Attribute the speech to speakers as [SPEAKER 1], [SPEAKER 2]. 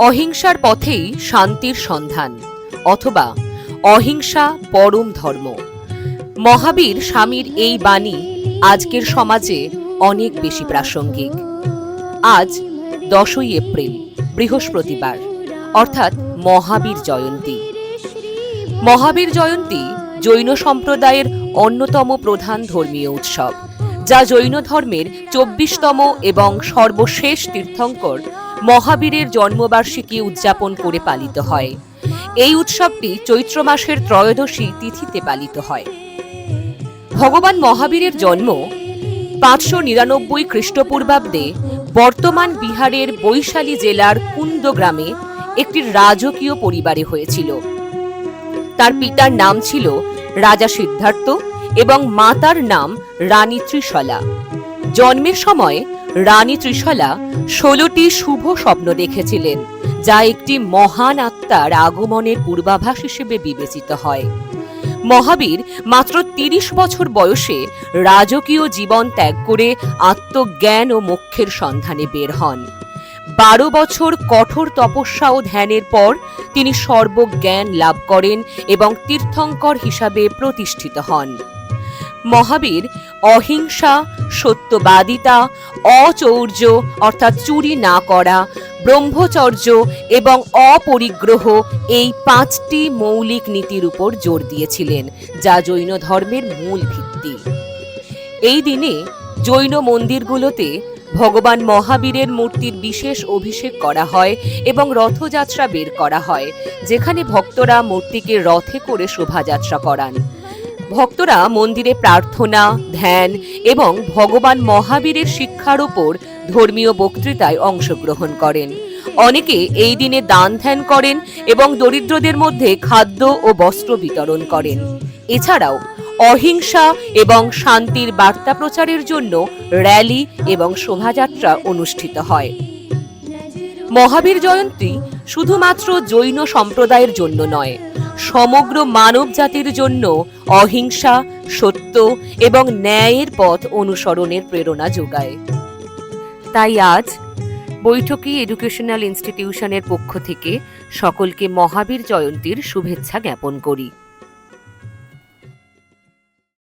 [SPEAKER 1] অহিংসার পথেই শান্তির সন্ধান অথবা অহিংসা পরম ধর্ম। মহাবীর স্বামীর এই বাণী আজকের সমাজে অনেক বেশি প্রাসঙ্গিক। আজ 10ই এপ্রিল বৃহস্পতিবার, অর্থাৎ মহাবীর জয়ন্তী। মহাবীর জয়ন্তী জৈন সম্প্রদায়ের অন্যতম প্রধান ধর্মীয় উৎসব, যা জৈন ধর্মের 24তম এবং সর্বশেষ তীর্থঙ্কর মহাবীরের জন্মবার্ষিকী উদযাপন করে পালিত হয়। এই উৎসবটি চৈত্র মাসের ত্রয়োদশী তিথিতে পালিত হয়। ভগবান মহাবীরের জন্ম 599 খ্রিস্টপূর্বাব্দে বর্তমান বিহারের বৈশালী জেলার কুন্দ গ্রামে একটি রাজকীয় পরিবারে হয়েছিল। তার পিতার নাম ছিল রাজা সিদ্ধার্থ এবং মাতার নাম রানী ত্রিশলা। জন্মের সময় রানী ত্রিশলা 16টি শুভ স্বপ্ন দেখেছিলেন, যা একটি মহান আত্মার আগমনের পূর্বাভাস হিসেবে বিবেচিত হয়। মহাবীর মাত্র 30 বছর বয়সে রাজকীয় জীবন ত্যাগ করে আত্মজ্ঞান ও মোক্ষের সন্ধানে বের হন। 12 বছর কঠোর তপস্যা ও ধ্যানের পর তিনি সর্বজ্ঞান লাভ করেন এবং তীর্থঙ্কর হিসাবে প্রতিষ্ঠিত হন। মহাবীর অহিংসা, সত্যবাদিতা, অচৌর্য অর্থাৎ চুরি না করা, ব্রহ্মচর্য এবং অপরিগ্রহ এই 5টি মৌলিক নীতির উপর জোর দিয়েছিলেন, যা জৈন ধর্মের মূল ভিত্তি। এই দিনে জৈন মন্দিরগুলোতে ভগবান মহাবীরের মূর্তির বিশেষ অভিষেক করা হয় এবং রথযাত্রা বের করা হয়, যেখানে ভক্তরা মূর্তিকে রথে করে শোভাযাত্রা করান। ভক্তরা মন্দিরে প্রার্থনা, ধ্যান এবং ভগবান মহাবীরের শিক্ষার উপর ধর্মীয় বক্তৃতায় অংশগ্রহণ করেন। অনেকে এই দিনে দান ধ্যান করেন এবং দরিদ্রদের মধ্যে খাদ্য ও বস্ত্র বিতরণ করেন। এছাড়াও অহিংসা এবং শান্তির বার্তা প্রচারের জন্য র্যালি এবং শোভাযাত্রা অনুষ্ঠিত হয়। মহাবীর জয়ন্তী শুধুমাত্র জৈন সম্প্রদায়ের জন্য নয়, সমগ্র মানব জাতির জন্য অহিংসা, সত্য এবং ন্যায়ের পথ অনুসরণের প্রেরণা যোগায়। তাই আজ বৈঠকি এডুকেশনাল ইনস্টিটিউশনের পক্ষ থেকে সকলকে মহাবীর জয়ন্তীর শুভেচ্ছা জ্ঞাপন করি।